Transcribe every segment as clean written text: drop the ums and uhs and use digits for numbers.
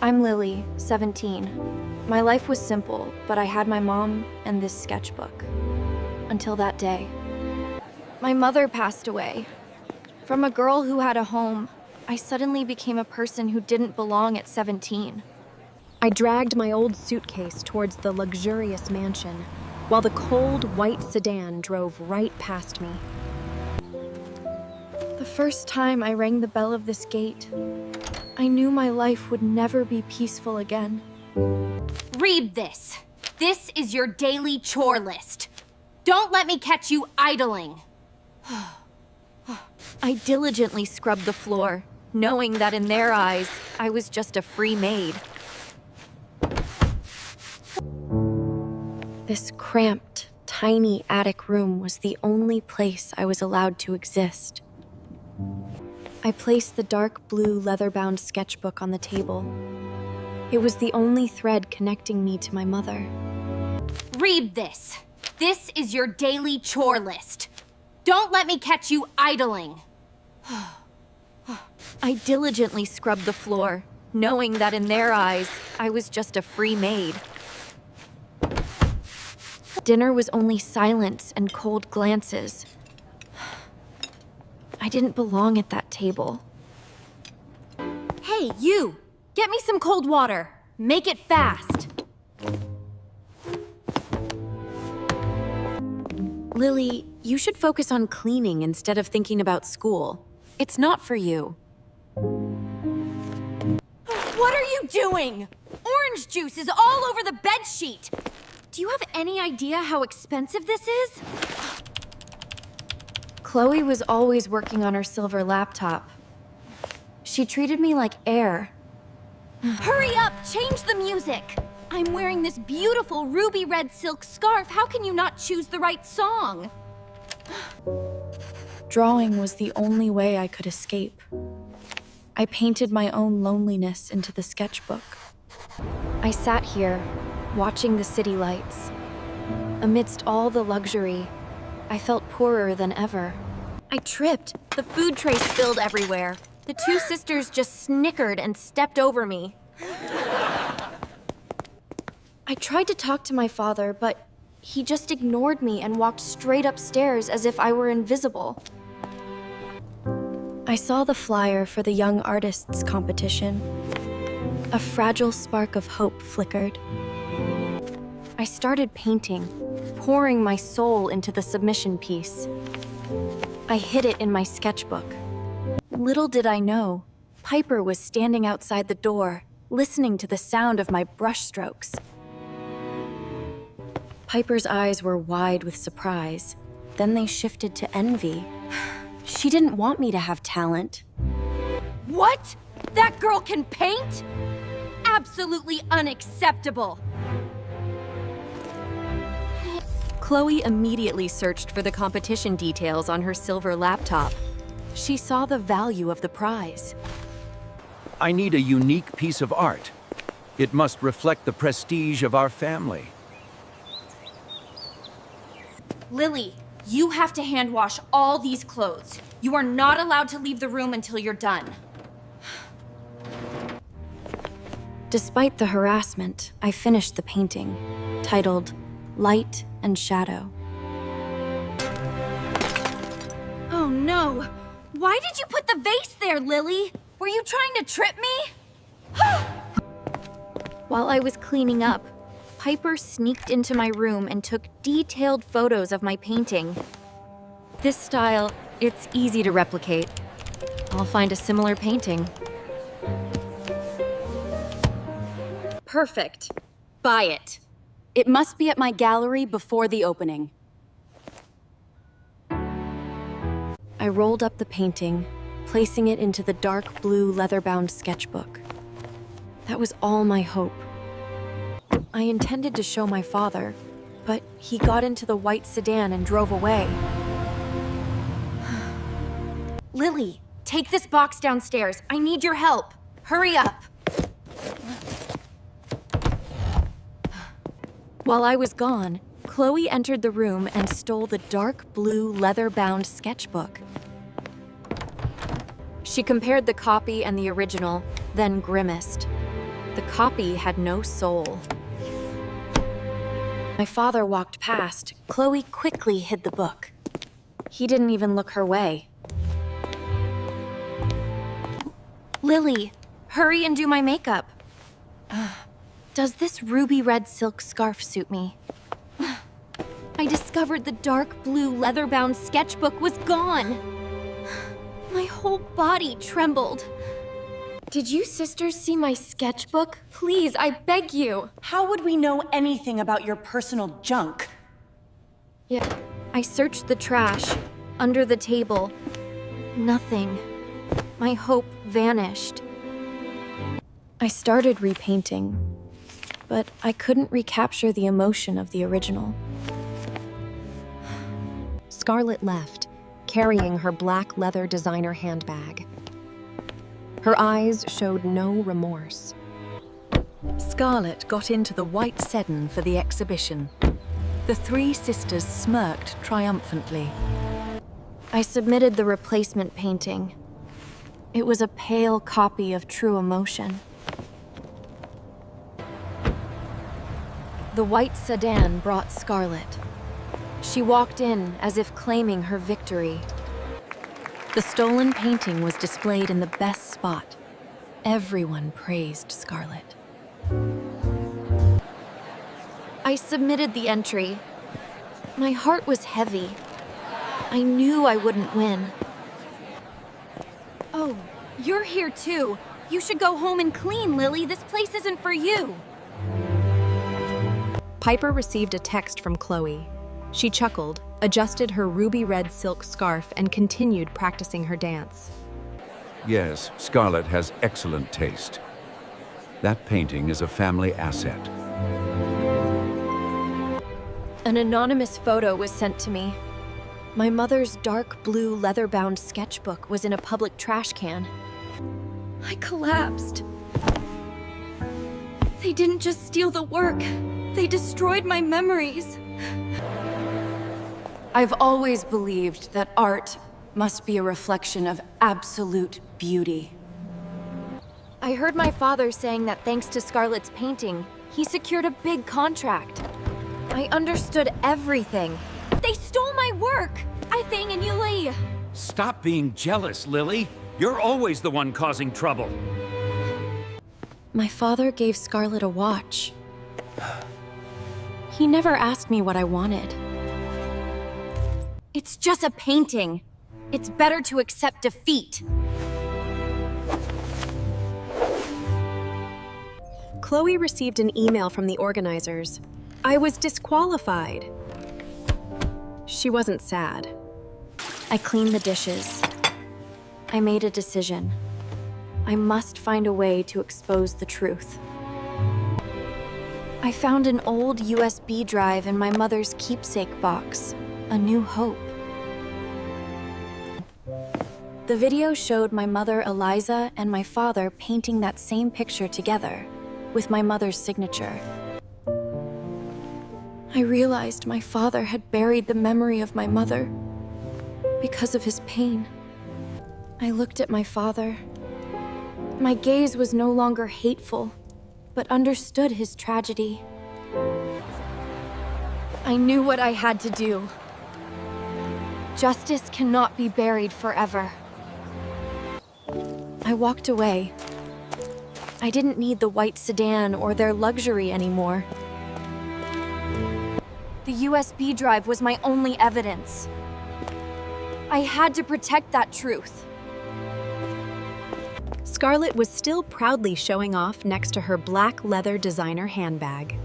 I'm Lily, 17. My life was simple, but I had my mom and this sketchbook. Until that day. My mother passed away. From a girl who had a home, I suddenly became a person who didn't belong at 17. I dragged my old suitcase towards the luxurious mansion, while the cold, white sedan drove right past me. The first time I rang the bell of this gate, I knew my life would never be peaceful again. Read this. This is your daily chore list. Don't let me catch you idling. I diligently scrubbed the floor, knowing that in their eyes, I was just a free maid. This cramped, tiny attic room was the only place I was allowed to exist. I placed the dark blue leather-bound sketchbook on the table. It was the only thread connecting me to my mother. Read this. This is your daily chore list. Don't let me catch you idling. I diligently scrubbed the floor, knowing that in their eyes, I was just a free maid. Dinner was only silence and cold glances. I didn't belong at that table. Hey, you! Get me some cold water. Make it fast. Lily, you should focus on cleaning instead of thinking about school. It's not for you. What are you doing? Orange juice is all over the bedsheet. Do you have any idea how expensive this is? Chloe was always working on her silver laptop. She treated me like air. Hurry up! Change the music! I'm wearing this beautiful ruby red silk scarf. How can you not choose the right song? Drawing was the only way I could escape. I painted my own loneliness into the sketchbook. I sat here, watching the city lights. Amidst all the luxury, I felt poorer than ever. I tripped. The food tray spilled everywhere. The two sisters just snickered and stepped over me. I tried to talk to my father, but he just ignored me and walked straight upstairs as if I were invisible. I saw the flyer for the Young Artists competition. A fragile spark of hope flickered. I started painting, pouring my soul into the submission piece. I hid it in my sketchbook. Little did I know, Piper was standing outside the door, listening to the sound of my brushstrokes. Piper's eyes were wide with surprise. Then they shifted to envy. She didn't want me to have talent. What? That girl can paint? Absolutely unacceptable. Chloe immediately searched for the competition details on her silver laptop. She saw the value of the prize. I need a unique piece of art. It must reflect the prestige of our family. Lily, you have to hand wash all these clothes. You are not allowed to leave the room until you're done. Despite the harassment, I finished the painting, titled Light and Shadow. Oh no! Why did you put the vase there, Lily? Were you trying to trip me? While I was cleaning up, Piper sneaked into my room and took detailed photos of my painting. This style, it's easy to replicate. I'll find a similar painting. Perfect. Buy it. It must be at my gallery before the opening. I rolled up the painting, placing it into the dark blue leather-bound sketchbook. That was all my hope. I intended to show my father, but he got into the white sedan and drove away. Lily, take this box downstairs. I need your help. Hurry up. While I was gone, Chloe entered the room and stole the dark blue leather-bound sketchbook. She compared the copy and the original, then grimaced. The copy had no soul. My father walked past. Chloe quickly hid the book. He didn't even look her way. Lily, hurry and do my makeup. Does this ruby red silk scarf suit me? I discovered the dark blue leather-bound sketchbook was gone. My whole body trembled. Did you sisters see my sketchbook? Please, I beg you. How would we know anything about your personal junk? Yeah. I searched the trash, under the table. Nothing. My hope vanished. I started repainting, but I couldn't recapture the emotion of the original. Scarlett left, carrying her black leather designer handbag. Her eyes showed no remorse. Scarlett got into the white sedan for the exhibition. The three sisters smirked triumphantly. I submitted the replacement painting. It was a pale copy of true emotion. The white sedan brought Scarlett. She walked in as if claiming her victory. The stolen painting was displayed in the best spot. Everyone praised Scarlett. I submitted the entry. My heart was heavy. I knew I wouldn't win. Oh, you're here too. You should go home and clean, Lily. This place isn't for you. Piper received a text from Chloe. She chuckled, adjusted her ruby red silk scarf, and continued practicing her dance. Yes, Scarlett has excellent taste. That painting is a family asset. An anonymous photo was sent to me. My mother's dark blue leather-bound sketchbook was in a public trash can. I collapsed. They didn't just steal the work. They destroyed my memories. I've always believed that art must be a reflection of absolute beauty. I heard my father saying that thanks to Scarlett's painting, he secured a big contract. I understood everything. They stole my work. I think and Yuli. Stop being jealous, Lily. You're always the one causing trouble. My father gave Scarlett a watch. He never asked me what I wanted. It's just a painting. It's better to accept defeat. Chloe received an email from the organizers. I was disqualified. She wasn't sad. I cleaned the dishes. I made a decision. I must find a way to expose the truth. I found an old USB drive in my mother's keepsake box, A New Hope. The video showed my mother Eliza and my father painting that same picture together, with my mother's signature. I realized my father had buried the memory of my mother because of his pain. I looked at my father. My gaze was no longer hateful, but understood his tragedy. I knew what I had to do. Justice cannot be buried forever. I walked away. I didn't need the white sedan or their luxury anymore. The USB drive was my only evidence. I had to protect that truth. Scarlett was still proudly showing off next to her black leather designer handbag.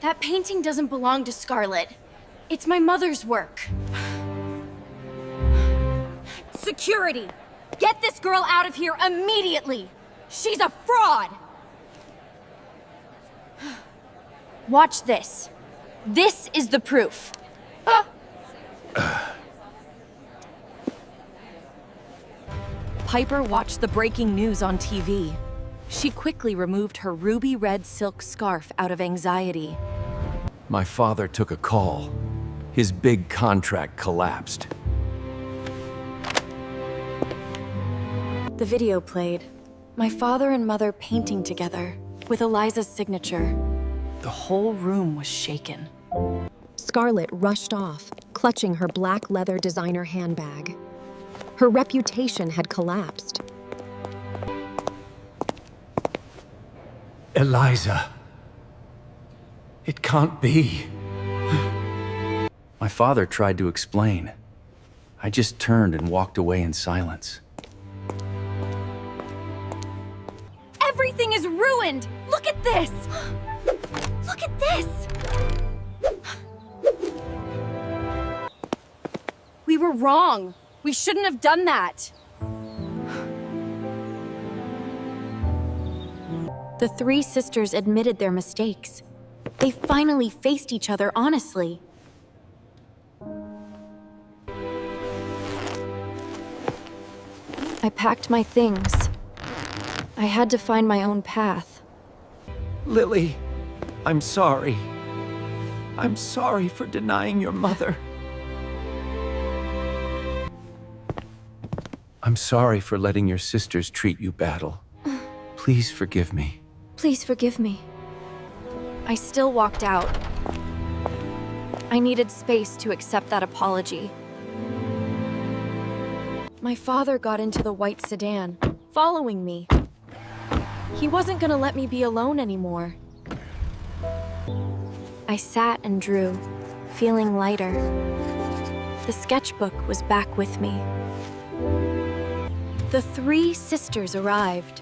That painting doesn't belong to Scarlett. It's my mother's work. Security! Get this girl out of here immediately! She's a fraud! Watch this. This is the proof. Piper watched the breaking news on TV. She quickly removed her ruby red silk scarf out of anxiety. My father took a call. His big contract collapsed. The video played. My father and mother painting together, with Eliza's signature. The whole room was shaken. Scarlett rushed off, clutching her black leather designer handbag. Her reputation had collapsed. Eliza. It can't be. My father tried to explain. I just turned and walked away in silence. Everything is ruined! Look at this! Look at this! We were wrong. We shouldn't have done that. The three sisters admitted their mistakes. They finally faced each other honestly. I packed my things. I had to find my own path. Lily, I'm sorry. I'm sorry for denying your mother. I'm sorry for letting your sisters treat you battle. Please forgive me. Please forgive me. I still walked out. I needed space to accept that apology. My father got into the white sedan, following me. He wasn't gonna let me be alone anymore. I sat and drew, feeling lighter. The sketchbook was back with me. The three sisters arrived.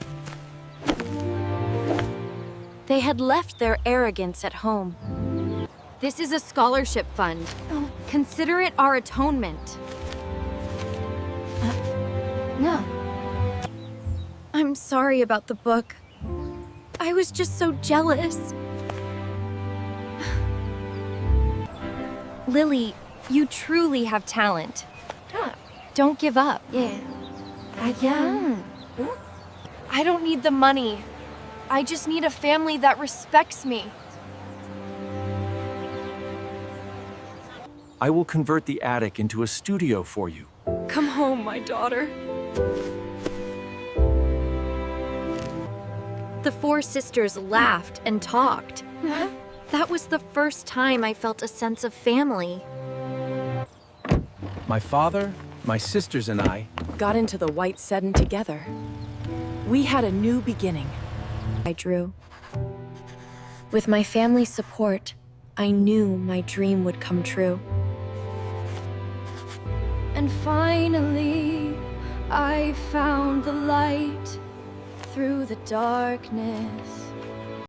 They had left their arrogance at home. This is a scholarship fund. Consider it our atonement. No. I'm sorry about the book. I was just so jealous. Lily, you truly have talent. Don't give up. Yeah. I don't need the money. I just need a family that respects me. I will convert the attic into a studio for you. Come home, my daughter. The four sisters laughed and talked. That was the first time I felt a sense of family. My father, my sisters, and I Got into the white sedan together. We had a new beginning. I drew. With my family's support, I knew my dream would come true. And finally, I found the light through the darkness.